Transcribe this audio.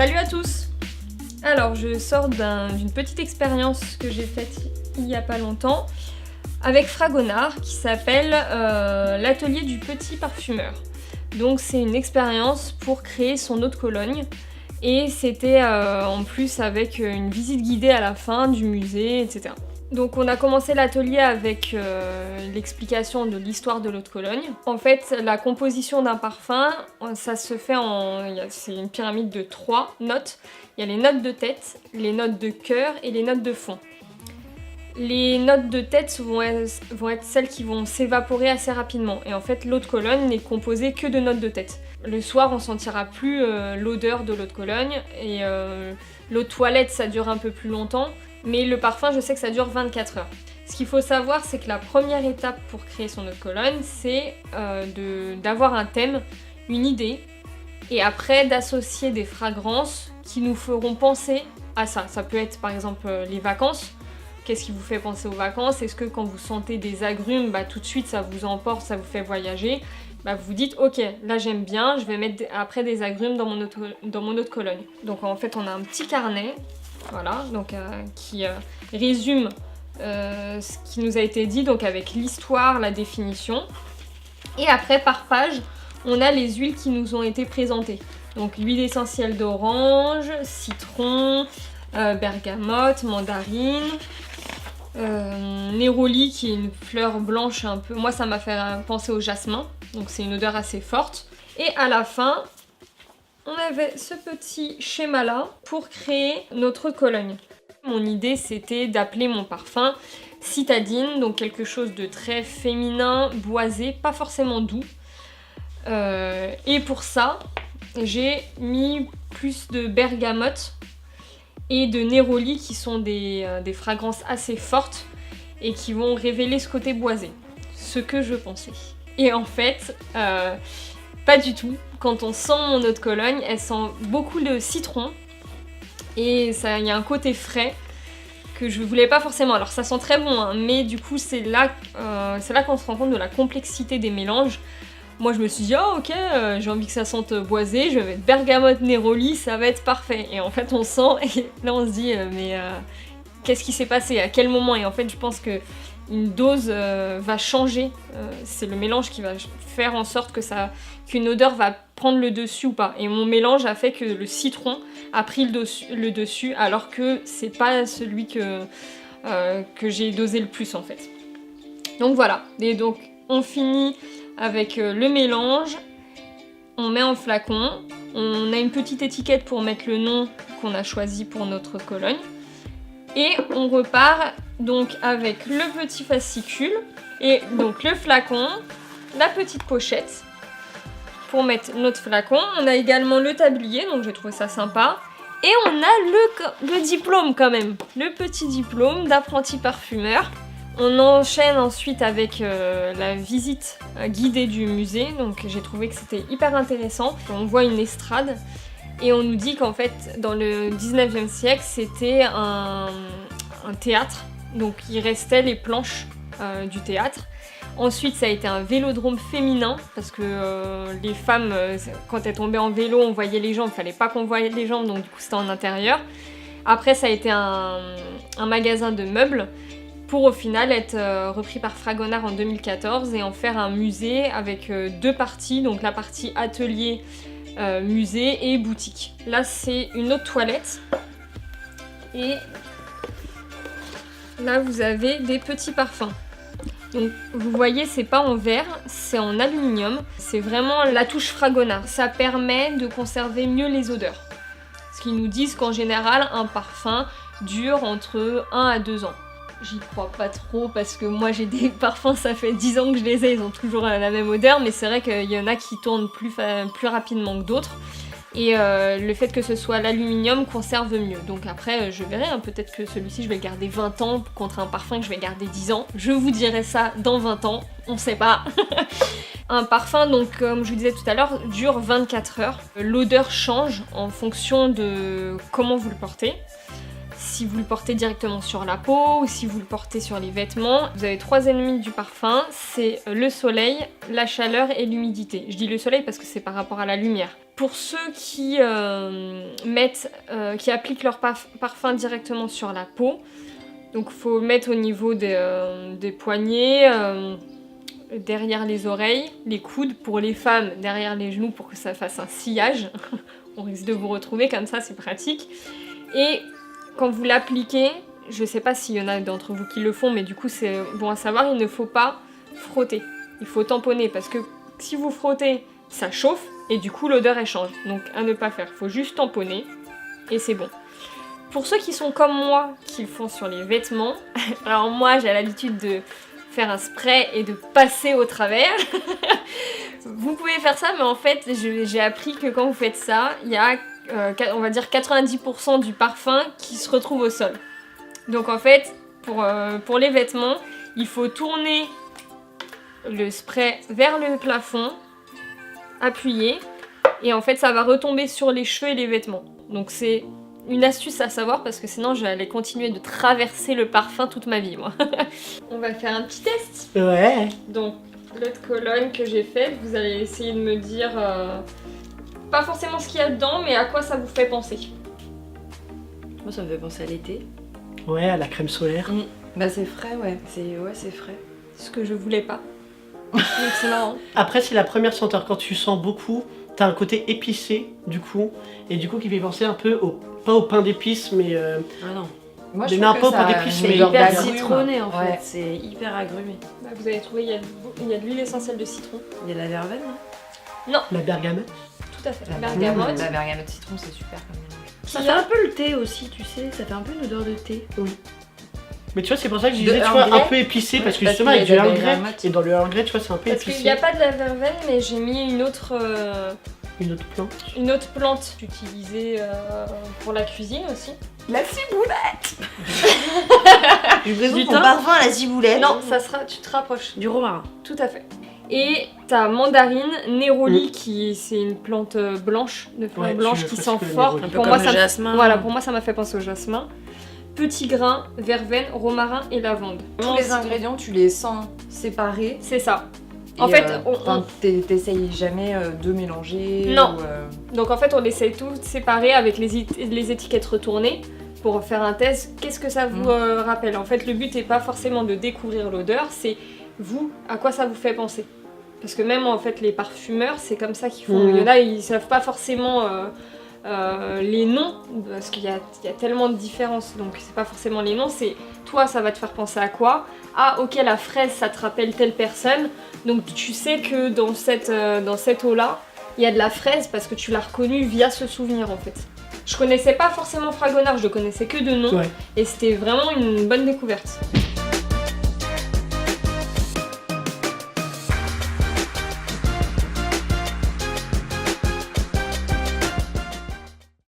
Salut à tous! Alors je sors d'une petite expérience que j'ai faite il y a pas longtemps avec Fragonard qui s'appelle l'atelier du petit parfumeur. Donc c'est une expérience pour créer son eau de Cologne et c'était en plus avec une visite guidée à la fin du musée, etc. Donc on a commencé l'atelier avec l'explication de l'histoire de l'eau de Cologne. En fait, la composition d'un parfum, ça se fait c'est une pyramide de 3 notes. Il y a les notes de tête, les notes de cœur et les notes de fond. Les notes de tête vont être celles qui vont s'évaporer assez rapidement. Et en fait, l'eau de Cologne n'est composée que de notes de tête. Le soir, on sentira plus l'odeur de l'eau de Cologne. Et l'eau de toilette, ça dure un peu plus longtemps. Mais le parfum, je sais que ça dure 24 heures. Ce qu'il faut savoir, c'est que la première étape pour créer son eau de Cologne, c'est d'avoir un thème, une idée, et après d'associer des fragrances qui nous feront penser à ça. Ça peut être par exemple les vacances. Qu'est-ce qui vous fait penser aux vacances? Est-ce que quand vous sentez des agrumes, tout de suite ça vous emporte, ça vous fait voyager? Vous vous dites ok, là j'aime bien, je vais mettre après des agrumes dans mon eau de Cologne. Donc en fait on a un petit carnet, voilà, donc qui résume ce qui nous a été dit, donc avec l'histoire, la définition. Et après par page, on a les huiles qui nous ont été présentées. Donc l'huile essentielle d'orange, citron, bergamote, mandarine, néroli qui est une fleur blanche un peu, moi ça m'a fait penser au jasmin, donc c'est une odeur assez forte. Et à la fin, on avait ce petit schéma là pour créer notre Cologne. Mon idée c'était d'appeler mon parfum citadine, donc quelque chose de très féminin, boisé, pas forcément doux. Et pour ça, j'ai mis plus de bergamote et de néroli qui sont des fragrances assez fortes et qui vont révéler ce côté boisé. Ce que je pensais. Et en fait, pas du tout. Quand on sent mon eau de Cologne, elle sent beaucoup le citron et il y a un côté frais que je voulais pas forcément. Alors ça sent très bon, hein, mais du coup c'est là qu'on se rend compte de la complexité des mélanges. Moi je me suis dit oh ok, j'ai envie que ça sente boisé, je vais mettre bergamote, néroli, ça va être parfait. Et en fait on sent et là on se dit mais qu'est-ce qui s'est passé, à quel moment? Et en fait je pense que une dose va changer, c'est le mélange qui va faire en sorte qu'une odeur va prendre le dessus ou pas. Et mon mélange a fait que le citron a pris le dessus alors que c'est pas celui que j'ai dosé le plus en fait. Donc voilà, et donc on finit avec le mélange, on met en flacon, on a une petite étiquette pour mettre le nom qu'on a choisi pour notre Cologne. Et on repart donc avec le petit fascicule et donc le flacon, la petite pochette pour mettre notre flacon. On a également le tablier, donc j'ai trouvé ça sympa. Et on a le diplôme quand même, le petit diplôme d'apprenti parfumeur. On enchaîne ensuite avec la visite guidée du musée, donc j'ai trouvé que c'était hyper intéressant. On voit une estrade. Et on nous dit qu'en fait, dans le 19e siècle, c'était un théâtre. Donc il restait les planches du théâtre. Ensuite, ça a été un vélodrome féminin, parce que les femmes, quand elles tombaient en vélo, on voyait les jambes. Il fallait pas qu'on voie les jambes, donc du coup c'était en intérieur. Après, ça a été un magasin de meubles, pour au final être repris par Fragonard en 2014 et en faire un musée avec 2 parties. Donc la partie atelier, musée et boutique. Là c'est une eau de toilette et là vous avez des petits parfums. Donc vous voyez c'est pas en verre, c'est en aluminium. C'est vraiment la touche Fragonard. Ça permet de conserver mieux les odeurs. Ce qu'ils nous disent qu'en général un parfum dure entre 1 à 2 ans. J'y crois pas trop parce que moi j'ai des parfums, ça fait 10 ans que je les ai, ils ont toujours la même odeur, mais c'est vrai qu'il y en a qui tournent plus rapidement que d'autres. Et le fait que ce soit l'aluminium conserve mieux. Donc après je verrai, hein, peut-être que celui-ci je vais le garder 20 ans contre un parfum que je vais garder 10 ans. Je vous dirai ça dans 20 ans, on sait pas. Un parfum, donc comme je vous disais tout à l'heure, dure 24 heures. L'odeur change en fonction de comment vous le portez. si vous le portez directement sur la peau ou si vous le portez sur les vêtements. Vous avez 3 ennemis du parfum, c'est le soleil, la chaleur et l'humidité. Je dis le soleil parce que c'est par rapport à la lumière. Pour ceux qui qui appliquent leur parfum directement sur la peau, donc il faut mettre au niveau des poignets, derrière les oreilles, les coudes, pour les femmes derrière les genoux pour que ça fasse un sillage. On risque de vous retrouver comme ça, c'est pratique. Et quand vous l'appliquez, je sais pas s'il y en a d'entre vous qui le font, mais du coup c'est bon à savoir, il ne faut pas frotter. Il faut tamponner parce que si vous frottez, ça chauffe et du coup l'odeur elle change. Donc à ne pas faire, il faut juste tamponner et c'est bon. Pour ceux qui sont comme moi, qui le font sur les vêtements, alors moi j'ai l'habitude de faire un spray et de passer au travers. Vous pouvez faire ça, mais en fait j'ai appris que quand vous faites ça, il y a on va dire 90% du parfum qui se retrouve au sol. Donc en fait, pour les vêtements, il faut tourner le spray vers le plafond, appuyer, et en fait ça va retomber sur les cheveux et les vêtements. Donc c'est une astuce à savoir parce que sinon j'allais continuer de traverser le parfum toute ma vie, moi. On va faire un petit test. Ouais. Donc l'autre Cologne que j'ai faite, vous allez essayer de me dire pas forcément ce qu'il y a dedans, mais à quoi ça vous fait penser. Moi ça me fait penser à l'été. Ouais, à la crème solaire. Bah c'est frais, ouais. C'est frais. Ce que je voulais pas. Donc c'est marrant. Après, c'est la première senteur. Quand tu sens beaucoup, t'as un côté épicé, du coup. Et du coup, qui fait penser un peu pas au pain d'épices, mais... Ah non. Moi, je trouve que ça c'est hyper citronné en fait. C'est hyper agrumé. Bah, vous avez trouvé, il y a de l'huile essentielle de citron. Il y a de la verveine, non? Non. La bergamote. Tout à fait. La bergamote. La bergamote citron, c'est super comme mélange. Ça fait un peu le thé aussi, tu sais. Ça fait un peu une odeur de thé. Oui. Mais tu vois, c'est pour ça que je disais, tu vois, un peu épicé, parce que justement, avec du Earl Grey, et dans le Earl Grey, tu vois, c'est un peu épicé. Parce qu'il n'y a pas de la verveine, mais j'ai mis une autre plante. Une autre plante utilisée pour la cuisine aussi. La ciboulette. Je présente ton parfum à la ciboulette. Non, ça sera, tu te rapproches. Du romarin. Tout à fait. Et ta mandarine, Néroli, qui c'est une plante blanche, de fleurs blanches qui sent fort. Un peu comme le jasmin. Voilà, pour moi ça m'a fait penser au jasmin. Petit grain, verveine, romarin et lavande. Tous les ingrédients, tu les sens séparés. C'est ça. En fait, t'essayes jamais de mélanger. Non. Donc en fait, on essaye tout séparer avec les étiquettes retournées pour faire un test. Qu'est-ce que ça vous rappelle? En fait, le but n'est pas forcément de découvrir l'odeur, c'est vous, à quoi ça vous fait penser. Parce que même en fait, les parfumeurs, c'est comme ça qu'ils font. Il y en a, ils savent pas forcément les noms, parce qu'il y a tellement de différences, donc c'est pas forcément les noms, c'est toi, ça va te faire penser à quoi? Ah ok, la fraise, ça te rappelle telle personne, donc tu sais que dans cette eau-là, il y a de la fraise parce que tu l'as reconnue via ce souvenir en fait. Je connaissais pas forcément Fragonard, je le connaissais que de nom, et c'était vraiment une bonne découverte.